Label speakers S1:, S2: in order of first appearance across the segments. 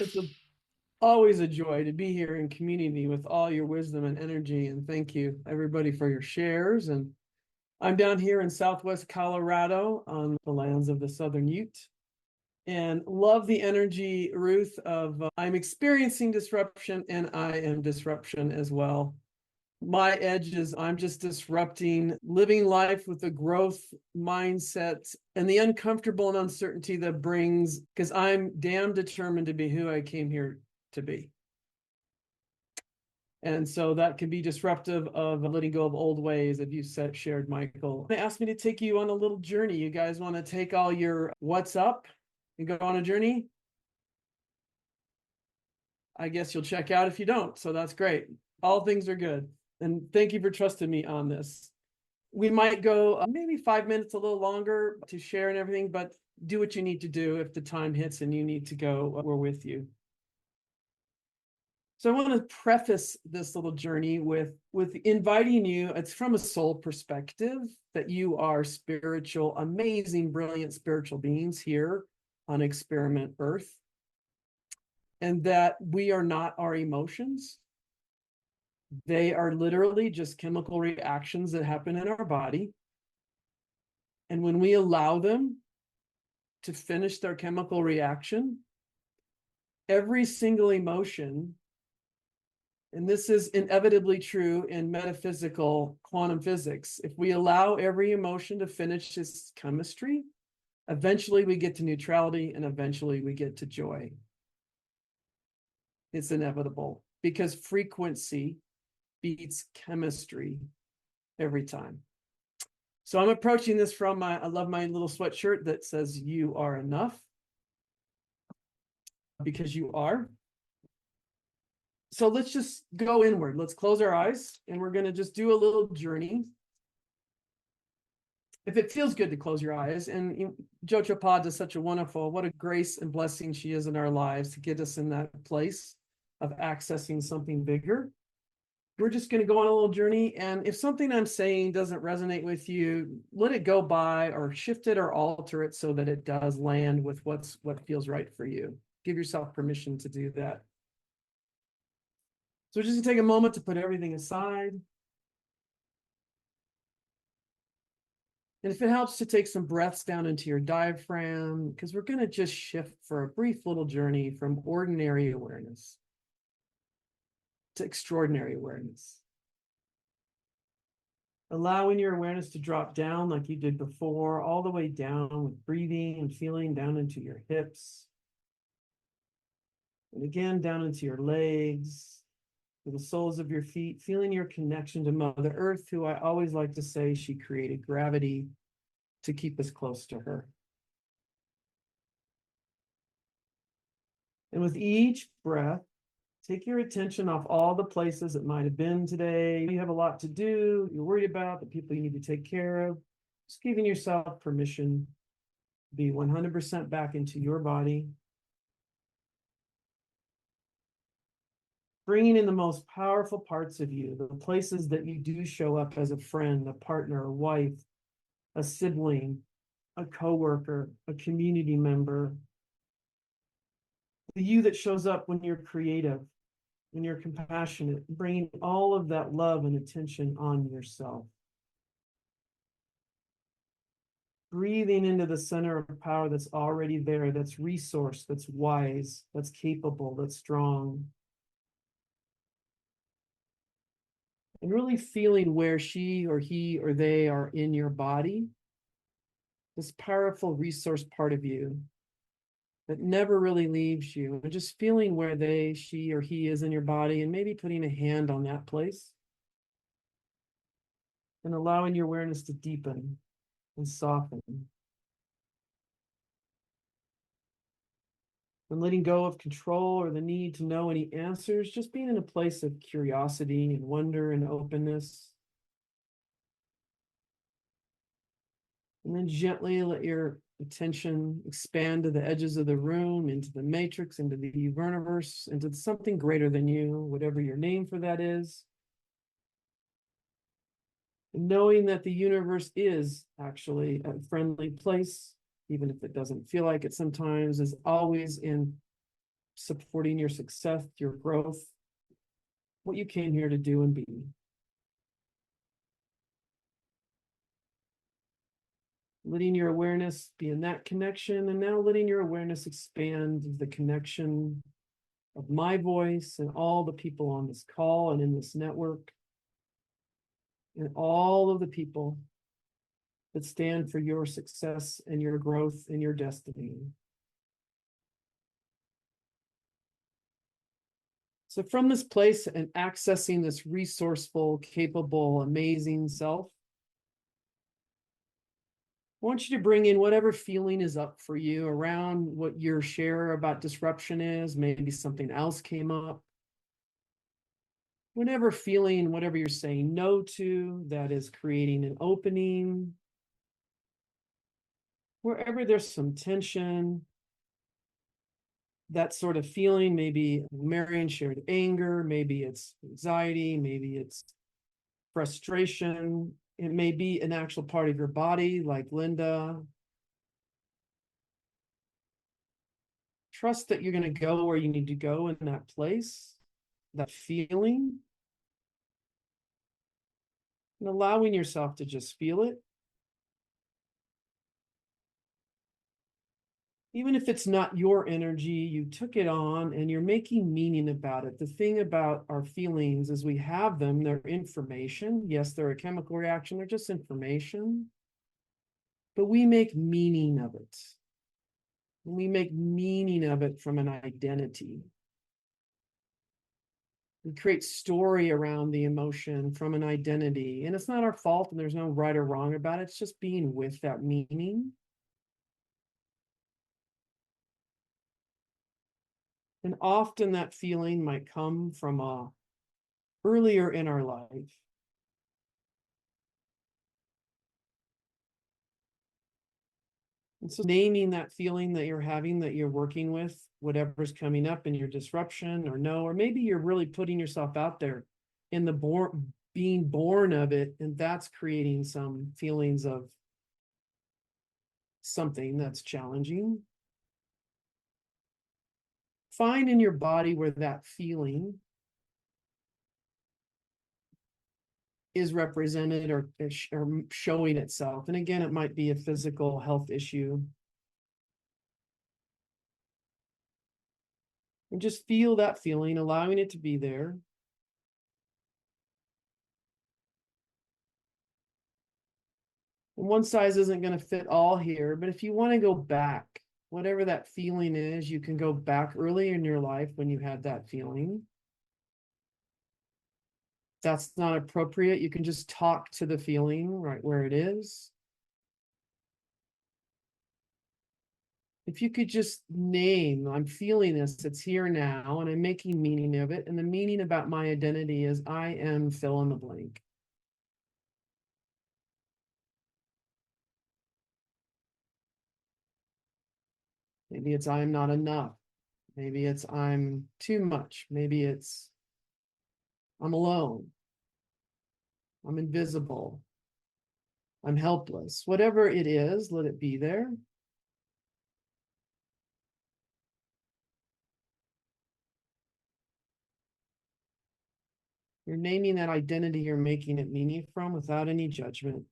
S1: It's always a joy to be here in community with all your wisdom and energy. And thank you, everybody, for your shares. And I'm down here in Southwest Colorado on the lands of the Southern Ute. And love the energy, Ruth, of I'm experiencing disruption and I am disruption as well. My edge is I'm just disrupting living life with a growth mindset and the uncomfortable and uncertainty that brings, because I'm damn determined to be who I came here to be. And so that can be disruptive of letting go of old ways that you shared, Michael. They asked me to take you on a little journey. You guys want to take all your what's up and go on a journey? I guess you'll check out if you don't. So that's great. All things are good. And thank you for trusting me on this. We might go maybe 5 minutes, a little longer to share and everything, but do what you need to do. If the time hits and you need to go, we're with you. So I want to preface this little journey with inviting you. It's from a soul perspective that you are spiritual, amazing, brilliant spiritual beings here on Experiment Earth, and that we are not our emotions. They are literally just chemical reactions that happen in our body. And when we allow them to finish their chemical reaction, every single emotion, and this is inevitably true in metaphysical quantum physics, if we allow every emotion to finish its chemistry, eventually we get to neutrality and eventually we get to joy. It's inevitable because frequency beats chemistry every time. So I'm approaching this from I love my little sweatshirt that says you are enough, because you are. So let's just go inward. Let's close our eyes and we're going to just do a little journey. If it feels good to close your eyes, and Jojo Pa does such a wonderful, what a grace and blessing she is in our lives to get us in that place of accessing something bigger. We're just going to go on a little journey. And if something I'm saying doesn't resonate with you, let it go by or shift it or alter it so that it does land with what feels right for you. Give yourself permission to do that. So we're just going to take a moment to put everything aside. And if it helps to take some breaths down into your diaphragm, because we're going to just shift for a brief little journey from ordinary awareness to extraordinary awareness. Allowing your awareness to drop down like you did before, all the way down with breathing and feeling down into your hips. And again, down into your legs, to the soles of your feet, feeling your connection to Mother Earth, who I always like to say she created gravity to keep us close to her. And with each breath, take your attention off all the places it might have been today. You have a lot to do, you're worried about the people you need to take care of. Just giving yourself permission to be 100% back into your body. Bringing in the most powerful parts of you, the places that you do show up as a friend, a partner, a wife, a sibling, a coworker, a community member. The you that shows up when you're creative, when you're compassionate, bringing all of that love and attention on yourself. Breathing into the center of power that's already there, that's resourced, that's wise, that's capable, that's strong. And really feeling where she or he or they are in your body, this powerful resource part of you that never really leaves you, and just feeling where they, she or he is in your body, and maybe putting a hand on that place and allowing your awareness to deepen and soften. And letting go of control or the need to know any answers, just being in a place of curiosity and wonder and openness. And then gently let your attention expand to the edges of the room, into the matrix, into the universe, into something greater than you, whatever your name for that is. And knowing that the universe is actually a friendly place, even if it doesn't feel like it sometimes, is always in supporting your success, your growth, what you came here to do and be. Letting your awareness be in that connection, and now letting your awareness expand the connection of my voice and all the people on this call and in this network, and all of the people that stand for your success and your growth and your destiny. So from this place and accessing this resourceful, capable, amazing self, I want you to bring in whatever feeling is up for you around what your share about disruption is. Maybe something else came up. Whatever feeling, whatever you're saying no to, that is creating an opening. Wherever there's some tension, that sort of feeling, maybe Marion shared anger, maybe it's anxiety, maybe it's frustration. It may be an actual part of your body, like Linda. Trust that you're going to go where you need to go in that place, that feeling, and allowing yourself to just feel it. Even if it's not your energy, you took it on and you're making meaning about it. The thing about our feelings is we have them, they're information. Yes, they're a chemical reaction, they're just information. But we make meaning of it. We make meaning of it from an identity. We create story around the emotion from an identity. And it's not our fault and there's no right or wrong about it. It's just being with that meaning. And often that feeling might come from earlier in our life. And so naming that feeling that you're having, that you're working with, whatever's coming up in your disruption or maybe you're really putting yourself out there in the being born of it, and that's creating some feelings of something that's challenging. Find in your body where that feeling is represented or showing itself. And again, it might be a physical health issue. And just feel that feeling, allowing it to be there. And one size isn't going to fit all here, but if you want to go back, whatever that feeling is, you can go back early in your life when you had that feeling. If that's not appropriate, you can just talk to the feeling right where it is. If you could just name, I'm feeling this, it's here now, and I'm making meaning of it. And the meaning about my identity is I am fill in the blank. Maybe it's I'm not enough. Maybe it's I'm too much. Maybe it's I'm alone. I'm invisible. I'm helpless. Whatever it is, let it be there. You're naming that identity you're making it meaning from without any judgment.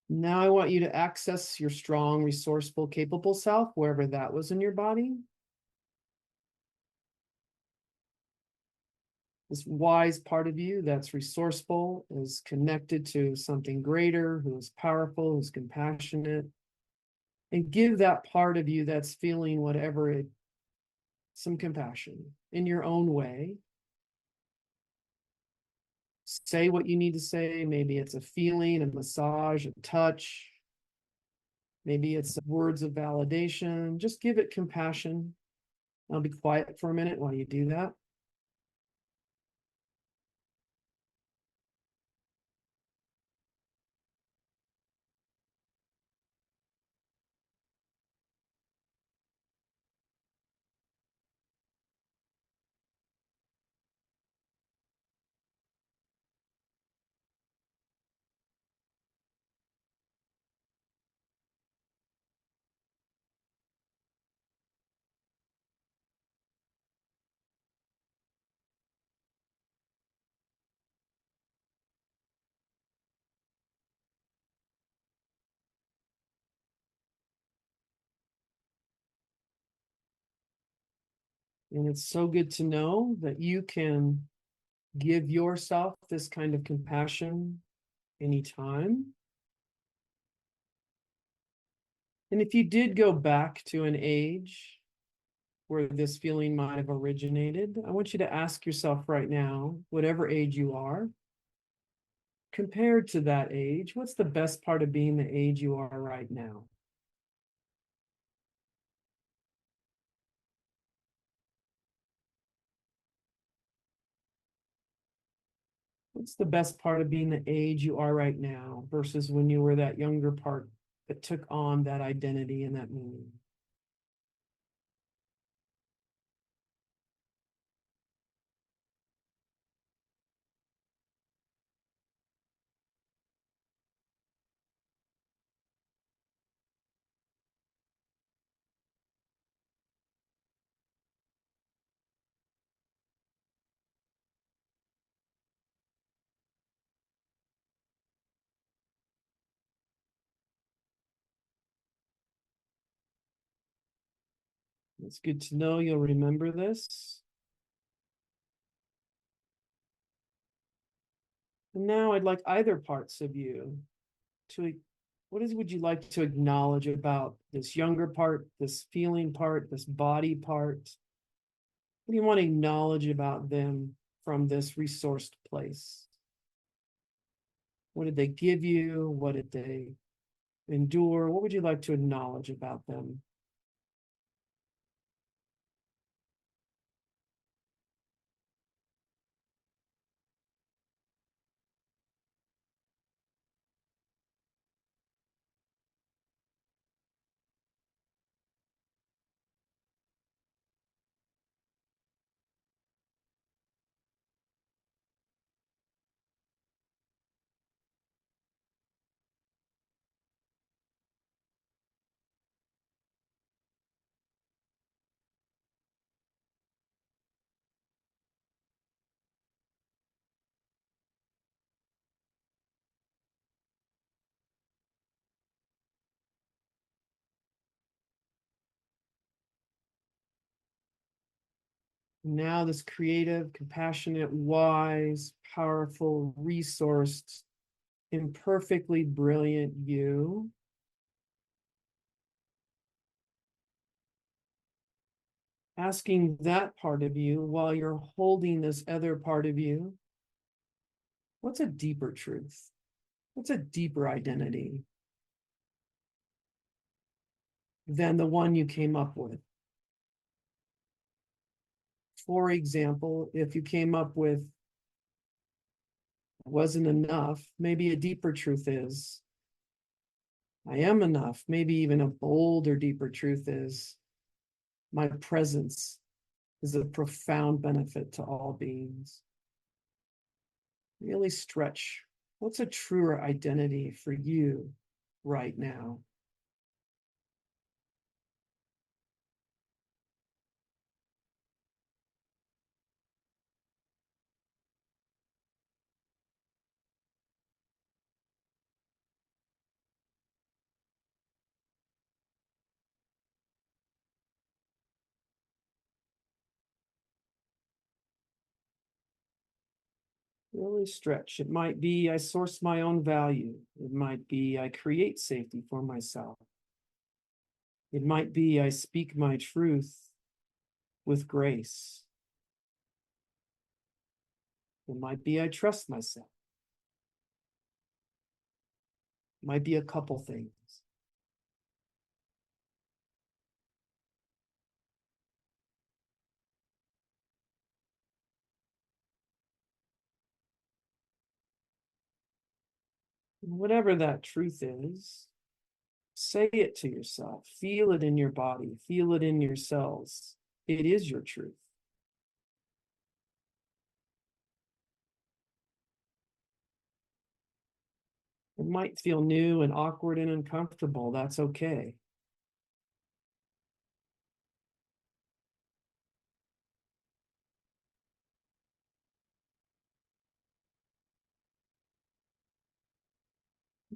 S1: Now I want you to access your strong, resourceful, capable self, wherever that was in your body. This wise part of you that's resourceful is connected to something greater, who is powerful, who's compassionate. And give that part of you that's feeling whatever it, some compassion in your own way. Say what you need to say. Maybe it's a feeling, a massage, a touch. Maybe it's words of validation. Just give it compassion. I'll be quiet for a minute while you do that. And it's so good to know that you can give yourself this kind of compassion anytime. And if you did go back to an age where this feeling might have originated, I want you to ask yourself right now, whatever age you are, compared to that age, what's the best part of being the age you are right now? What's the best part of being the age you are right now versus when you were that younger part that took on that identity and that meaning? It's good to know you'll remember this. And now I'd like either parts of you to, would you like to acknowledge about this younger part, this feeling part, this body part? What do you want to acknowledge about them from this resourced place? What did they give you? What did they endure? What would you like to acknowledge about them? Now, this creative, compassionate, wise, powerful, resourced, imperfectly brilliant you, asking that part of you while you're holding this other part of you, what's a deeper truth? What's a deeper identity than the one you came up with? For example, if you came up with wasn't enough, maybe a deeper truth is I am enough. Maybe even a bolder, deeper truth is my presence is a profound benefit to all beings. Really stretch. What's a truer identity for you right now? Really stretch. It might be I source my own value. It might be I create safety for myself. It might be I speak my truth with grace. It might be I trust myself. It might be a couple things. Whatever that truth is, say it to yourself. Feel it in your body. Feel it in your cells. It is your truth. It might feel new and awkward and uncomfortable. That's okay.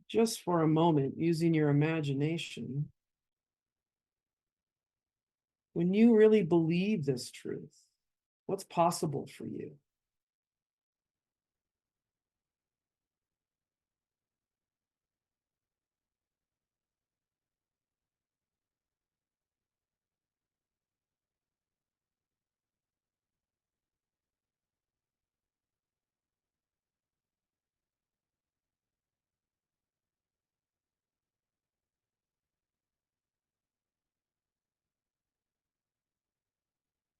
S1: Just for a moment, using your imagination, When you really believe this truth, what's possible for you?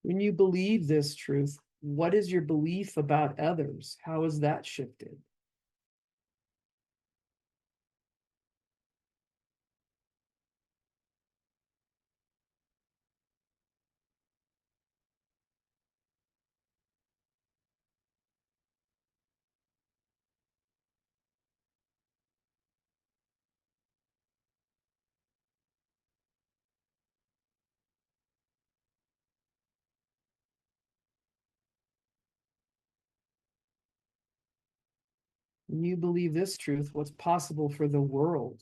S1: When you believe this truth, what is your belief about others? How has that shifted? When you believe this truth, what's possible for the world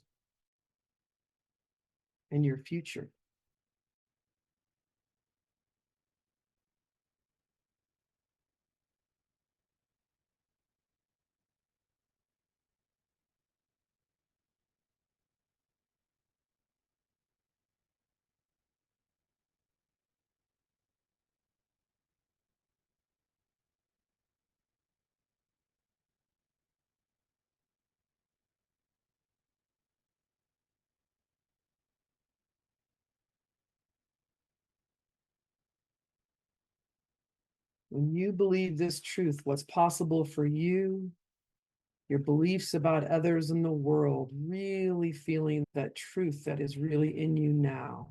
S1: and your future? When you believe this truth, what's possible for you, your beliefs about others in the world, really feeling that truth that is really in you now.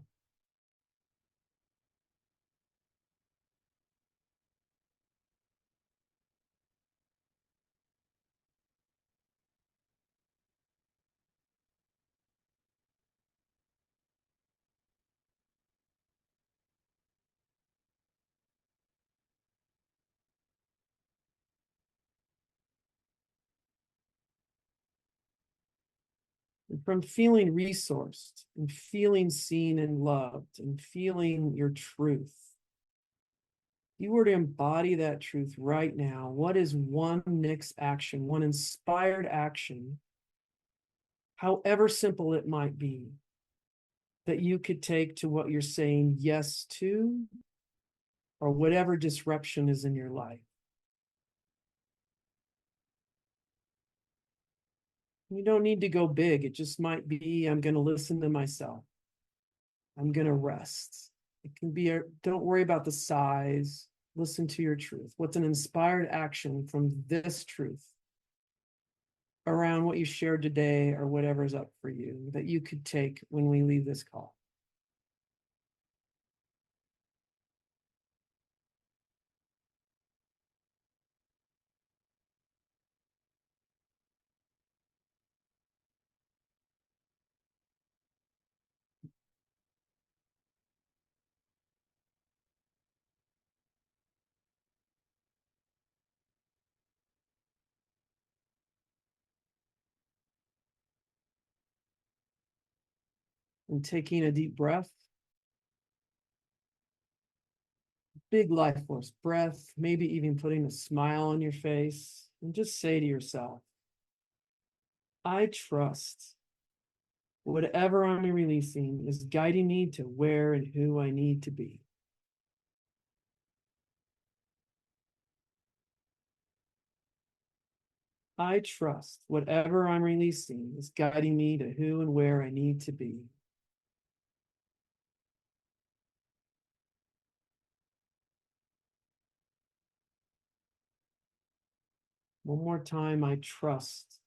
S1: And from feeling resourced and feeling seen and loved and feeling your truth, you were to embody that truth right now, what is one next action, one inspired action, however simple it might be, that you could take to what you're saying yes to, or whatever disruption is in your life? You don't need to go big. It just might be, I'm going to listen to myself. I'm going to rest. It can be, don't worry about the size. Listen to your truth. What's an inspired action from this truth around what you shared today or whatever's up for you that you could take when we leave this call? And taking a deep breath, big life force breath, maybe even putting a smile on your face, and just say to yourself, I trust whatever I'm releasing is guiding me to where and who I need to be. I trust whatever I'm releasing is guiding me to who and where I need to be. One more time, I trust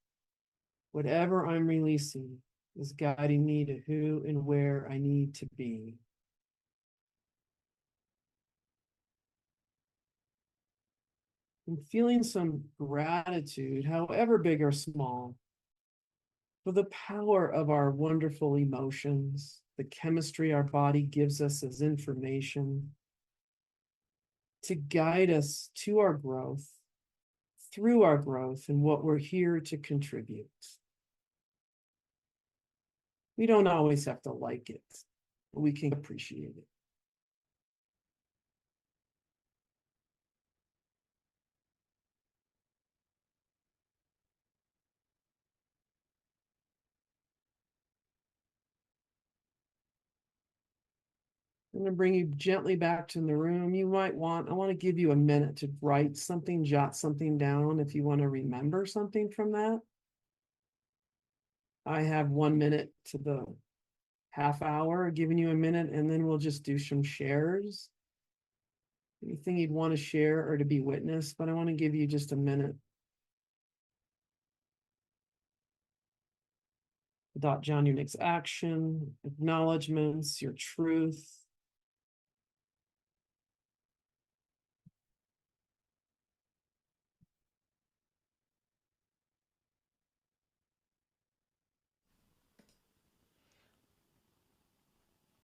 S1: whatever I'm releasing is guiding me to who and where I need to be. I'm feeling some gratitude, however big or small, for the power of our wonderful emotions, the chemistry our body gives us as information to guide us to our growth, through our growth, and what we're here to contribute. We don't always have to like it, but we can appreciate it. I'm gonna bring you gently back to the room. I want to give you a minute to write something, jot something down if you want to remember something from that. I have 1 minute to the half hour, giving you a minute, and then we'll just do some shares. Anything you'd want to share or to be witnessed, but I want to give you just a minute. Jot down your next action, acknowledgements, your truth.